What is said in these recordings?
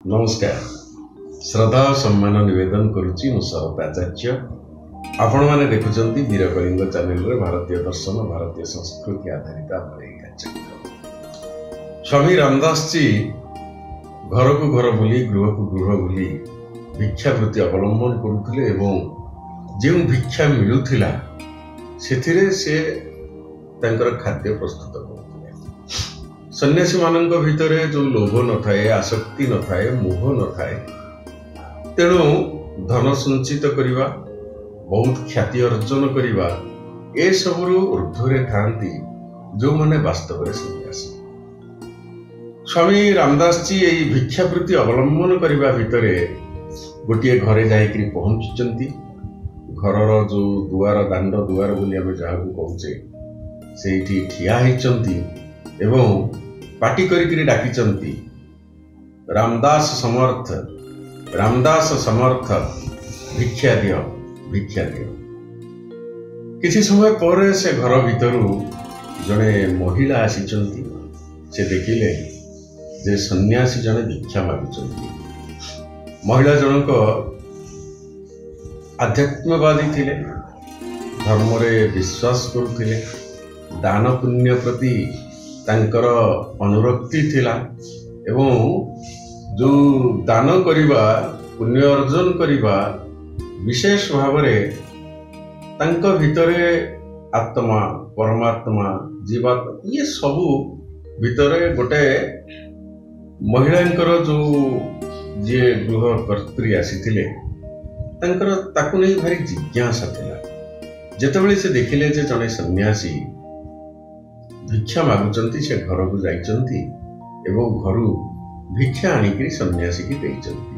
नमस्कार श्रद्धा और सम्मान निवेदन करुच्ची मु शरद आचार्य आपण मैंने देखुंत वीरकलिंग चैनल रे भारतीय दर्शन भारतीय संस्कृति आधारित कार्यक्रम। स्वामी रामदास जी घर को घर बुली गृह को गृह बुली भिक्षावृत्ति अवलंबन करुले एवं जो भिक्षा मिलूला से खाद्य प्रस्तुत कर सन्यासी मान भितर जो लोभ न थाए आसक्ति न थाए मोह न थाए तेणु धन संचित करवा बहुत ख्याति अर्जन करवा ए सबरु ऊर्ध्वरे थांती जो माने वास्तव में सन्यासी। स्वामी रामदास जी यही भिक्षावृत्ति अवलंबन करने भितर गोटे घरे जाकि पहुंचुंट घरर जो दुआर दांड दुआर बोली आम जहाँ कहे से ठिया होती एवं पाटी करी डाकी रामदास समर्थ भिक्षा दियो भिक्षा दियो। किसी समय पर से घर भीतर जड़े महिला आसी से देखिले जे सन्यासी जने भिक्षा मागुचंती। महिला जनक आध्यात्मवादी थिले, धर्म रे विश्वास करुथिले, दान पुण्य प्रति तांकर अनुरक्ति थिला एवं जो दान करिबा पुण्य अर्जन करिबा विशेष भाव तांक भितरे आत्मा परमात्मा जीवात्मा ये सबू भितरे गोटे महिलांकर जो जे गृह कर्त्री आसीथिले तांकर ताकु नहीं भारी जिज्ञासा थिला। जेतेबेले से देखिले जे जने सन्यासी भिक्षा मागुचंती से घर को जाइचंती एवं घरु भिक्षा आनिकरी सन्यासी की देइचंती।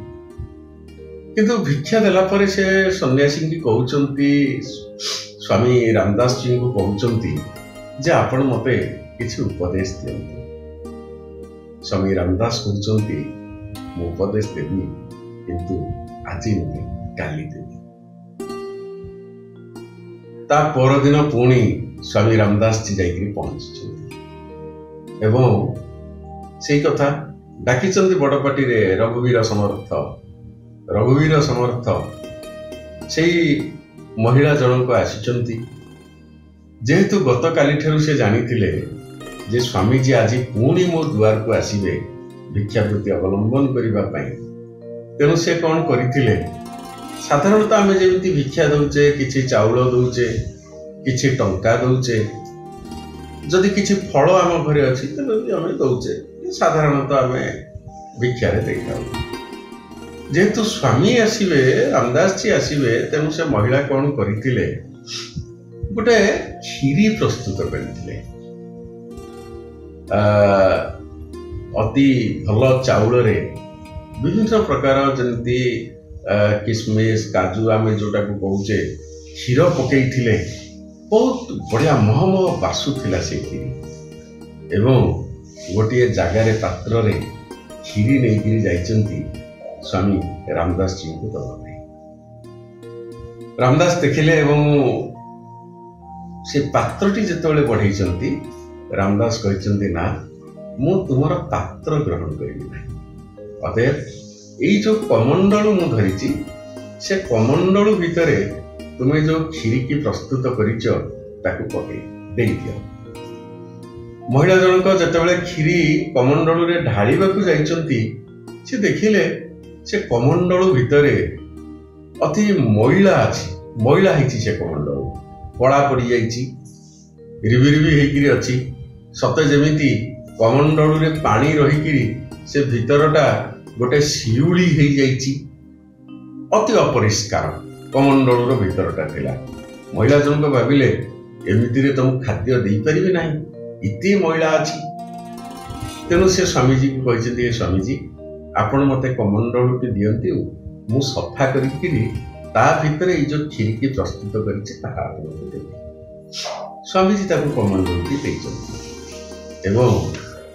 किंतु भिक्षा देला परे से सन्यासी की कहउचंती स्वामी रामदास जी को कहउचंती जे आपण मते किछि उपदेश दियंतु। स्वामी रामदास कहउचंती मु उपदेश देबी किंतु आजि नुहे काली देबी। ता पर दिन पुणी स्वामी रामदास जी जाकि पहुंची एवं से कथा डाकी बड़पाटी रे रघुवीर समर्थ से महिला जनक आसी जेहेतु गत काली ठारू से जानी जे स्वामी जी आज पुणी मो दुआर को आसबे भिक्षावृत्ति अवलंबन करने तेणु से कौन करथिले साधारणतः आम जमी भिक्षा दौचे किछि चाउल दौचे किछि टंका दौचे जदि किछि फल आम घरे अच्छी तेज आम दौचे साधारणतः आम भिक्षा दे जेहेतु स्वामी आसबे रामदास जी आसबे तेणु से महिला कौन करथिले गोटे खीरी प्रस्तुत करथिले अति भल चाउल रे विभिन्न प्रकार जमती किसमिस काजू आम जोटा को कहूचे क्षीर पकईथिले बहुत बढ़िया महमह बासुला से खीरी एवं गोटे जगार पात्र रे खीरी नहीं जाइचंती स्वामी रामदास जी को दबाई। रामदास देखिले एवं से पात्रटी जितेबाला बढ़ई रामदास कहते ना मु तुमर पात्र ग्रहण करी अतएव यही जो कमंडलू मु धरी से कमंडलू भितर तुम्हें जो खीरी की प्रस्तुत करिच ताकू पकई दे दियो। महिला जनक जितेबाला खीरी कमंडलू रे ढालिबा को जाइचंती से देखिले से कमंडलू भितर अति मैला अछि मैला हिची से कमंडलू कला पड़ी जाइची रिबी हेकरी अछि सते जेमिति कमंडलू रे पानी रहिकिरी से भितरटा गोटे शिउली हेई जाइची अति अपरिष्कार कमंडलूर भितरटा थिला। महिला जनक भाविले एमिति रे तुम खाद्य दे परिबे नाही इति मैला अछि तेणु से स्वामी जी को कहते स्वामी जी आपण मते कमंडलू के दियंती मु सफा करिकिरी ता भितर ए जो खीर की प्रस्तुत करिछि ताहा आपन देबे। स्वामी जी ताको कमंडलू के दैछन्ती एवं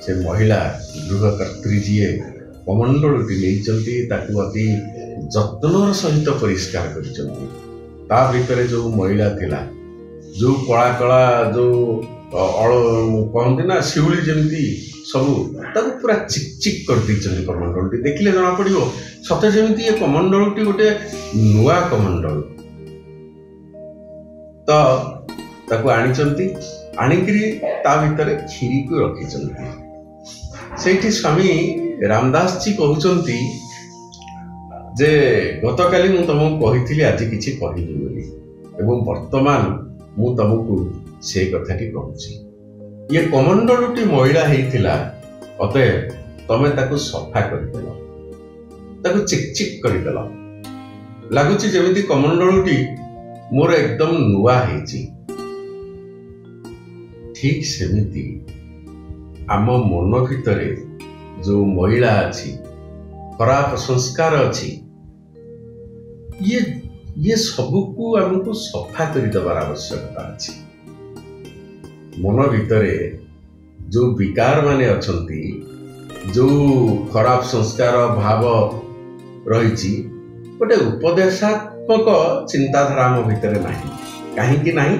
से महिला गृहकर्त्री जीए कमंडलूटी नहीं अति जत्नर सहित परिष्कार कर जो मैला थिला जो कला कला जो कहते ना शिउली जमी सब ତାକୁ ପୁରା ଚିକ୍ ଚିକ୍ କରିଦେଇଛନ୍ତି କମଣ୍ଡଳଟି। ଦେଖିଲେ ଜଣା ପଡ଼ିବ ସତେ ଯେମିତି ଏ କମଣ୍ଡଳଟି ଗୋଟେ ନୂଆ କମଣ୍ଡଳ। ତ ତାକୁ ଆଣିଛନ୍ତି, ଆଣିକିରି ତା ଭିତରେ କ୍ଷୀରିକୁ ରଖିଛନ୍ତି। ସେଇଠି ସ୍ୱାମୀ ରାମଦାସ ଜୀ କହୁଛନ୍ତି ଯେ ଗତକାଲି ମୁଁ ତମକୁ କହିଥିଲି ଆଜି କିଛି କହିନି ବୋଲି, ଏବଂ ବର୍ତ୍ତମାନ ମୁଁ ତମକୁ ସେଇ କଥାଟି କହୁଛି। ଇଏ କମଣ୍ଡଳଟି ମଇଳା ହେଇଥିଲା, ଅତଏବ ତମେ ତାକୁ ସଫା କରିଦେଲ, ତାକୁ ଚିକ୍ ଚିକ୍ କରିଦେଲ। ଲାଗୁଛି ଯେମିତି କମଣ୍ଡଳଟି ମୋର ଏକଦମ ନୂଆ ହେଇଛି। ଠିକ ସେମିତି ଆମ ମନ ଭିତରେ ଯୋଉ ମଇଳା ଅଛି, ଖରାପ ସଂସ୍କାର ଅଛି, ଇଏ ସବୁକୁ ଆମକୁ ସଫା କରିଦେବାର ଆବଶ୍ୟକତା ଅଛି। ମନ ଭିତରେ ଯୋଉ ବିକାର ମାନେ ଅଛନ୍ତି, ଯୋଉ ଖରାପ ସଂସ୍କାର ଭାବ ରହିଛି, ଗୋଟେ ଉପଦେଶାତ୍ମକ ଚିନ୍ତାଧାରା ଆମ ଭିତରେ ନାହିଁ। କାହିଁକି ନାହିଁ?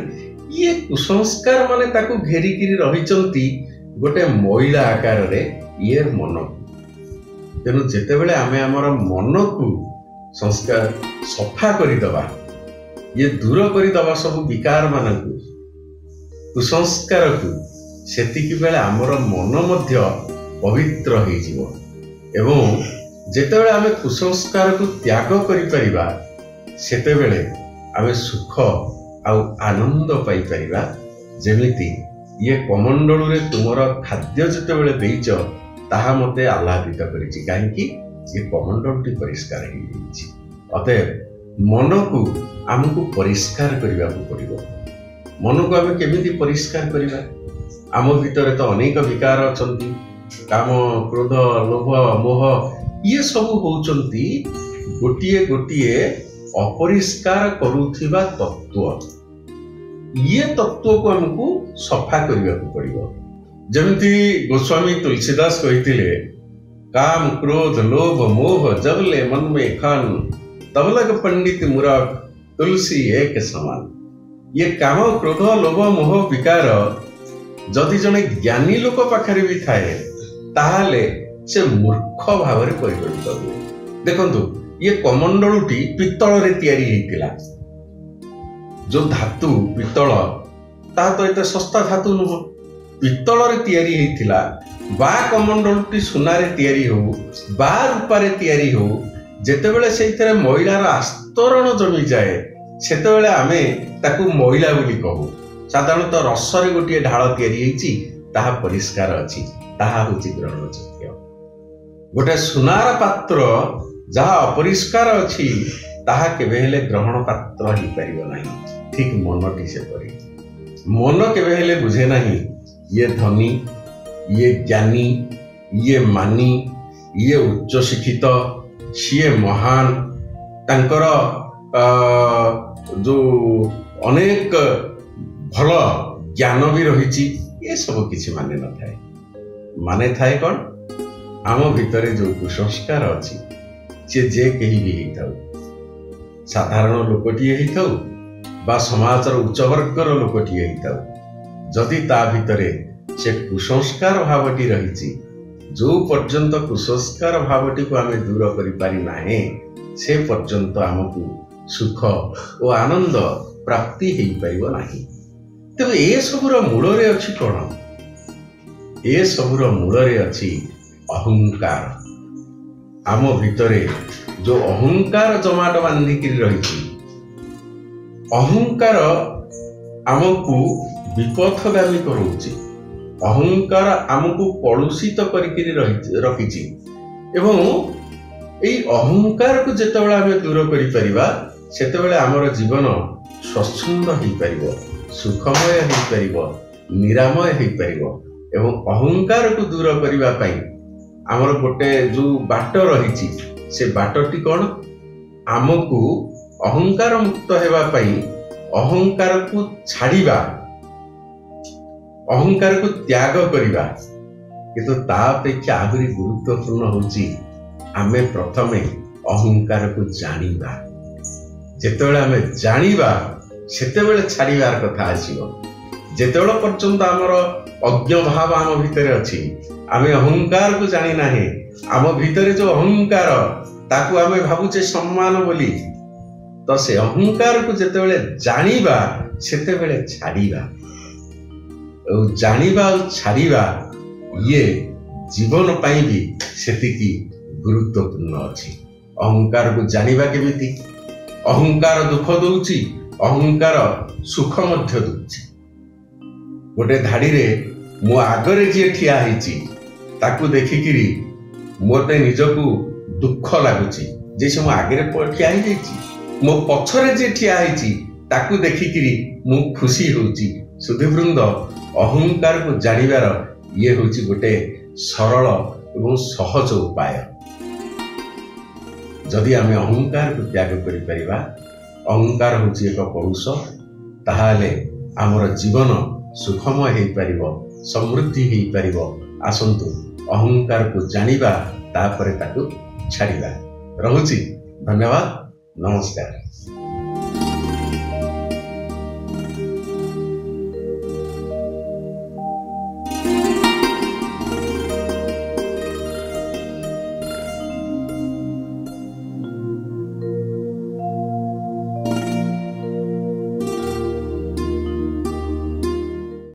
ଇଏ କୁସଂସ୍କାର ମାନେ ତାକୁ ଘେରିକିରି ରହିଛନ୍ତି ଗୋଟେ ମଇଳା ଆକାରରେ ଇଏ ମନକୁ। ତେଣୁ ଯେତେବେଳେ ଆମେ ଆମର ମନକୁ ସଂସ୍କାର ସଫା କରିଦେବା, ଇଏ ଦୂର କରିଦେବା ସବୁ ବିକାର ମାନଙ୍କୁ, କୁସଂସ୍କାରକୁ, ସେତିକି ବେଳେ ଆମର ମନ ମଧ୍ୟ ପବିତ୍ର ହେଇଯିବ। ଏବଂ ଯେତେବେଳେ ଆମେ କୁସଂସ୍କାରକୁ ତ୍ୟାଗ କରିପାରିବା, ସେତେବେଳେ ଆମେ ସୁଖ ଆଉ ଆନନ୍ଦ ପାଇପାରିବା। ଯେମିତି ଇଏ କମଣ୍ଡଳରେ ତୁମର ଖାଦ୍ୟ ଯେତେବେଳେ ଦେଇଛ, ତାହା ମୋତେ ଆହ୍ଲାଦିତ କରିଛି। କାହିଁକି? ଏ କମଣ୍ଡଳଟି ପରିଷ୍କାର ହେଇଯାଇଛି। ଅତଏବ ମନକୁ ଆମକୁ ପରିଷ୍କାର କରିବାକୁ ପଡ଼ିବ। ମନକୁ ଆମେ କେମିତି ପରିଷ୍କାର କରିବା? ଆମ ଭିତରେ ତ ଅନେକ ବିକାର ଅଛନ୍ତି। କାମ, କ୍ରୋଧ, ଲୋଭ, ମୋହ, ଇଏ ସବୁ ହଉଛନ୍ତି ଗୋଟିଏ ଗୋଟିଏ ଅପରିଷ୍କାର କରୁଥିବା ତତ୍ତ୍ୱ। ଇଏ ତତ୍ତ୍ୱକୁ ଆମକୁ ସଫା କରିବାକୁ ପଡ଼ିବ। ଯେମିତି ଗୋସ୍ୱାମୀ ତୁଳସୀଦାସ କହିଥିଲେ, କାମ, କ୍ରୋଧ, ଲୋଭ, ମୋହ ଜବଲେ ମନ ମେ ଖାନ, ତବଲକ ପଣ୍ଡିତ ମୁରଖ ତୁଳସୀ ଏକ ସମାନ। ଇଏ କାମ, କ୍ରୋଧ, ଲୋଭ, ମୋହ ବିକାର ଯଦି ଜଣେ ଜ୍ଞାନୀ ଲୋକ ପାଖରେ ବି ଥାଏ, ତାହେଲେ ସେ ମୂର୍ଖ ଭାବରେ ପରିଗଣିତ ହୁଏ। ଦେଖନ୍ତୁ, ଇଏ କମଣ୍ଡଳଟି ପିତ୍ତଳରେ ତିଆରି ହେଇଥିଲା। ଯୋଉ ଧାତୁ ପିତ୍ତଳ, ତାହା ତ ଏତେ ଶସ୍ତା ଧାତୁ ନୁହଁ। ପିତ୍ତଳରେ ତିଆରି ହେଇଥିଲା। ବା କମଣ୍ଡଳଟି ସୁନାରେ ତିଆରି ହଉ ବା ରୂପାରେ ତିଆରି ହଉ, ଯେତେବେଳେ ସେଇଥିରେ ମଇଳାର ଆସ୍ତରଣ ଜମିଯାଏ, ସେତେବେଳେ ଆମେ ତାକୁ ମଇଳା ବୋଲି କହୁ। ସାଧାରଣତଃ ରସରେ ଗୋଟିଏ ଢାଳ ତିଆରି ହେଇଛି, ତାହା ପରିଷ୍କାର ଅଛି, ତାହା ହେଉଛି ଗ୍ରହଣଯୋଗ୍ୟ। ଗୋଟେ ସୁନାର ପାତ୍ର ଯାହା ଅପରିଷ୍କାର ଅଛି, ତାହା କେବେ ହେଲେ ଗ୍ରହଣ ପାତ୍ର ହେଇପାରିବ ନାହିଁ। ଠିକ ମନଟି ସେପରି। ମନ କେବେ ହେଲେ ବୁଝେ ନାହିଁ ଇଏ ଧନୀ, ଇଏ ଜ୍ଞାନୀ, ଇଏ ମାନି, ଇଏ ଉଚ୍ଚ ଶିକ୍ଷିତ, ସିଏ ମହାନ, ତାଙ୍କର ଯୋଉ ଅନେକ ଭଲ ଜ୍ଞାନ ବି ରହିଛି, ଏସବୁ କିଛି ମାନେ ନଥାଏ। ମାନେ ଥାଏ କ'ଣ? ଆମ ଭିତରେ ଯୋଉ କୁସଂସ୍କାର ଅଛି, ସେ ଯେ କେହି ବି ହେଇଥାଉ, ସାଧାରଣ ଲୋକଟିଏ ହେଇଥାଉ ବା ସମାଜର ଉଚ୍ଚ ବର୍ଗର ଲୋକଟିଏ ହେଇଥାଉ, ଯଦି ତା ଭିତରେ ସେ କୁସଂସ୍କାର ଭାବଟି ରହିଛି, ଯୋଉ ପର୍ଯ୍ୟନ୍ତ କୁସଂସ୍କାର ଭାବଟିକୁ ଆମେ ଦୂର କରିପାରିନାହେଁ, ସେ ପର୍ଯ୍ୟନ୍ତ ଆମକୁ ସୁଖ ଓ ଆନନ୍ଦ ପ୍ରାପ୍ତି ହେଇପାରିବ ନାହିଁ। ତେବେ ଏସବୁର ମୂଳରେ ଅଛି କ'ଣ? ଏସବୁର ମୂଳରେ ଅଛି ଅହଙ୍କାର। ଆମ ଭିତରେ ଯୋଉ ଅହଙ୍କାର ଜମାଟ ବାନ୍ଧିକିରି ରହିଛି, ଅହଙ୍କାର ଆମକୁ ବିପଥଗାମୀ କରଉଛି। ଅହଙ୍କାର ଆମକୁ କଳୁଷିତ କରିକିରି ରଖିଛି। ଏବଂ ଏଇ ଅହଙ୍କାରକୁ ଯେତେବେଳେ ଆମେ ଦୂର କରିପାରିବା, ସେତେବେଳେ ଆମର ଜୀବନ ସ୍ୱଚ୍ଛନ୍ଦ ହେଇପାରିବ, ସୁଖମୟ ହେଇପାରିବ, ନିରାମୟ ହେଇପାରିବ। ଏବଂ ଅହଙ୍କାରକୁ ଦୂର କରିବା ପାଇଁ ଆମର ଗୋଟେ ଯୋଉ ବାଟ ରହିଛି, ସେ ବାଟଟି କ'ଣ? ଆମକୁ ଅହଙ୍କାର ମୁକ୍ତ ହେବା ପାଇଁ ଅହଙ୍କାରକୁ ଛାଡ଼ିବା, ଅହଙ୍କାରକୁ ତ୍ୟାଗ କରିବା। କିନ୍ତୁ ତା ଅପେକ୍ଷା ଆହୁରି ଗୁରୁତ୍ୱପୂର୍ଣ୍ଣ ହେଉଛି ଆମେ ପ୍ରଥମେ ଅହଙ୍କାରକୁ ଜାଣିବା। ଯେତେବେଳେ ଆମେ ଜାଣିବା, ସେତେବେଳେ ଛାଡ଼ିବାର କଥା ଆସିବ। ଯେତେବେଳେ ପର୍ଯ୍ୟନ୍ତ ଆମର ଅଜ୍ଞ ଭାବ ଆମ ଭିତରେ ଅଛି, ଆମେ ଅହଙ୍କାରକୁ ଜାଣି ନାହିଁ, ଆମ ଭିତରେ ଯୋଉ ଅହଙ୍କାର ତାକୁ ଆମେ ଭାବୁଛେ ସମ୍ମାନ ବୋଲି, ତ ସେ ଅହଙ୍କାରକୁ ଯେତେବେଳେ ଜାଣିବା ସେତେବେଳେ ଛାଡ଼ିବା। ଆଉ ଜାଣିବା ଆଉ ଛାଡ଼ିବା ଇଏ ଜୀବନ ପାଇଁ ବି ସେତିକି ଗୁରୁତ୍ୱପୂର୍ଣ୍ଣ ଅଛି। ଅହଙ୍କାରକୁ ଜାଣିବା କେମିତି? ଅହଙ୍କାର ଦୁଃଖ ଦଉଛି, ଅହଙ୍କାର ସୁଖ ମଧ୍ୟ ଦଉଛି। ଗୋଟେ ଧାଡ଼ିରେ ମୋ ଆଗରେ ଯିଏ ଠିଆ ହେଇଛି ତାକୁ ଦେଖିକିରି ମୋତେ ନିଜକୁ ଦୁଃଖ ଲାଗୁଛି ଯେ ସେ ମୋ ଆଗରେ ଠିଆ ହେଇଯାଇଛି। ମୋ ପଛରେ ଯିଏ ଠିଆ ହେଇଛି ତାକୁ ଦେଖିକିରି ମୁଁ ଖୁସି ହେଉଛି। ସୁଧୀବୃନ୍ଦ, ଅହଙ୍କାରକୁ ଜାଣିବାର ଇଏ ହେଉଛି ଗୋଟେ ସରଳ ଏବଂ ସହଜ ଉପାୟ। ଯଦି ଆମେ ଅହଙ୍କାରକୁ ତ୍ୟାଗ କରିପାରିବା, ଅହଙ୍କାର ହେଉଛି ଏକ ପୌରୁଷ, ତାହେଲେ ଆମର ଜୀବନ ସୁଖମୟ ହେଇପାରିବ, ସମୃଦ୍ଧି ହେଇପାରିବ। ଆସନ୍ତୁ ଅହଙ୍କାରକୁ ଜାଣିବା, ତାପରେ ତାକୁ ଛାଡ଼ିବା। ରହୁଛି, ଧନ୍ୟବାଦ, ନମସ୍କାର।